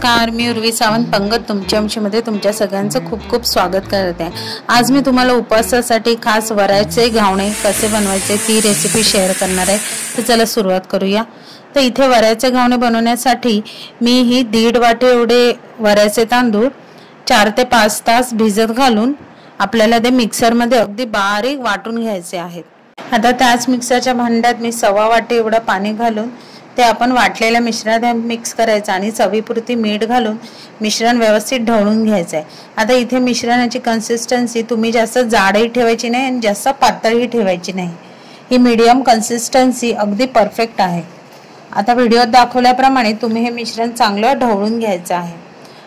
नमस्कार, मी उर्वी सावंत पंगत तुमच्या आमच्यामध्ये तुमच्या सगळ्यांचं खूप खूप स्वागत करते आहे। आज मी तुम्हाला उपवासासाठी खास वऱ्याचे घावणे कसे बनवायचे ती रेसिपी शेअर करणार आहे। तर चला सुरुवात करूया। तर इथे वऱ्याचे घावणे बनवण्यासाठी मी ही 1.5 वाटी एवढे वऱ्याचे तांदूळ 4 ते 5 तास भिजत घालून आपल्याला ते मिक्सर मध्ये अगदी बारीक वाटून घ्यायचे आहेत। आता त्याच मिक्सरच्या भांड्यात मी 1.25 वाटी एवढं पाणी घालून ते आपण वाटलेल्या मिश्रणात मिक्स करायचं आणि चवीपुरती मीठ घालून मिश्रण व्यवस्थित ढवळून घ्यायचं आहे। आता इथे मिश्रणाची कन्सिस्टन्सी तुम्ही जास्त जाडही ठेवायची नाही आणि जास्त पातळही ठेवायची नाही, ही मीडियम कन्सिस्टन्सी अगदी परफेक्ट आहे। आता व्हिडिओत दाखवल्याप्रमाणे तुम्ही हे मिश्रण चांगलं ढवळून घ्यायचं आहे।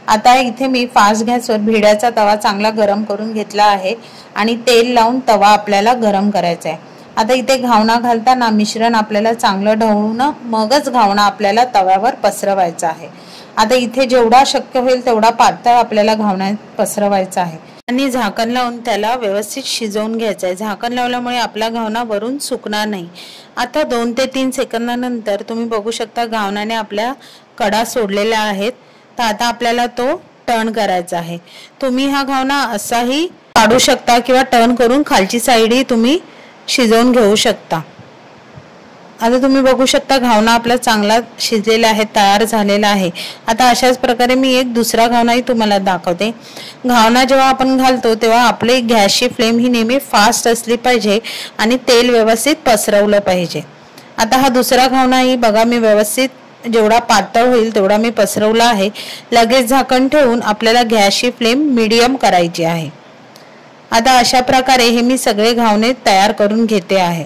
आता इथे मी फास्ट गॅसवर भिड्याचा तवा चांगला गरम करून घेतला आहे आणि तेल लावून तवा आपल्याला गरम करायचा आहे। आता इथे घावणा घालताना मिश्रण आपल्याला चांगलं ढवळून मगच घावणा आपल्याला तव्यावर पसरवायचा आहे। आता इथे जेवढा शक्य होईल तेवढा पातळ आपल्याला घावणा पसरवायचा आहे आणि झाकण लावून त्याला व्यवस्थित शिजवून घ्यायचं आहे। झाकण लावल्यामुळे आपला घावणा वरून सुकणार नाही। आता 2 ते 3 सेकंदानंतर तुम्ही बघू शकता घावणाने आपल्या कडा सोडलेल्या आहेत। तर आता आपल्याला तो टर्न करायचा आहे। तुम्ही हा घावणा असाही काढू शकता किंवा टर्न करून खालची साईडही तुम्ही शिजवून घेऊ शकता। आता तुम्ही बघू शकता घावणा आपला चांगला शिजलेला आहे, तयार झालेला आहे। आता अशाच प्रकारे मी एक दुसरा घावणाही तुम्हाला दाखवते। घावणा जेव्हा आपण घालतो तेव्हा आपली गॅसची फ्लेम ही नेहमी फास्ट असली पाहिजे आणि तेल व्यवस्थित पसरवलं पाहिजे। आता हा दुसरा घावणाही बघा मी व्यवस्थित जेवढा पातळ होईल तेवढा मी पसरवला आहे। लगेच झाकण ठेवून आपल्याला गॅसची फ्लेम मीडियम करायची आहे। आता अशा प्रकारे हे मी सगळे घावणे तयार करून घेते आहे।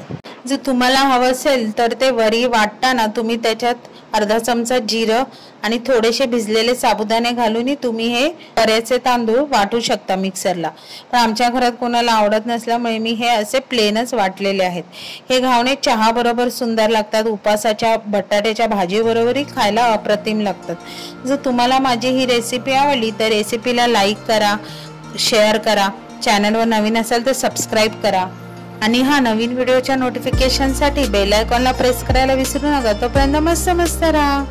जर तुम्हाला हवं असेल तर ते वरी वाटताना तुम्ही त्याच्यात अर्धा चमचा जिरं आणि थोडेसे भिजलेले साबुदाणे घालून तुम्ही हे वऱ्याचे तांदूळ वाटू शकता मिक्सरला। पण आमच्या घरात कोणाला आवडत नसल्यामुळे मी हे असे प्लेनच वाटलेले आहेत। हे घावणे चहा बरोबर सुंदर लागतात, उपासाच्या बटाट्याच्या भाजी बरोबरही खायला अप्रतिम लागतात। जर तुम्हाला माझी ही रेसिपी आवडली तर रेसिपीला लाईक करा, शेअर करा, चॅनलवर नवीन असाल तर सबस्क्राइब करा आणि हा नवीन व्हिडिओच्या नोटिफिकेशनसाठी बेल आयकॉनला प्रेस करायला विसरू नका। तोपर्यंत मस्त राहा।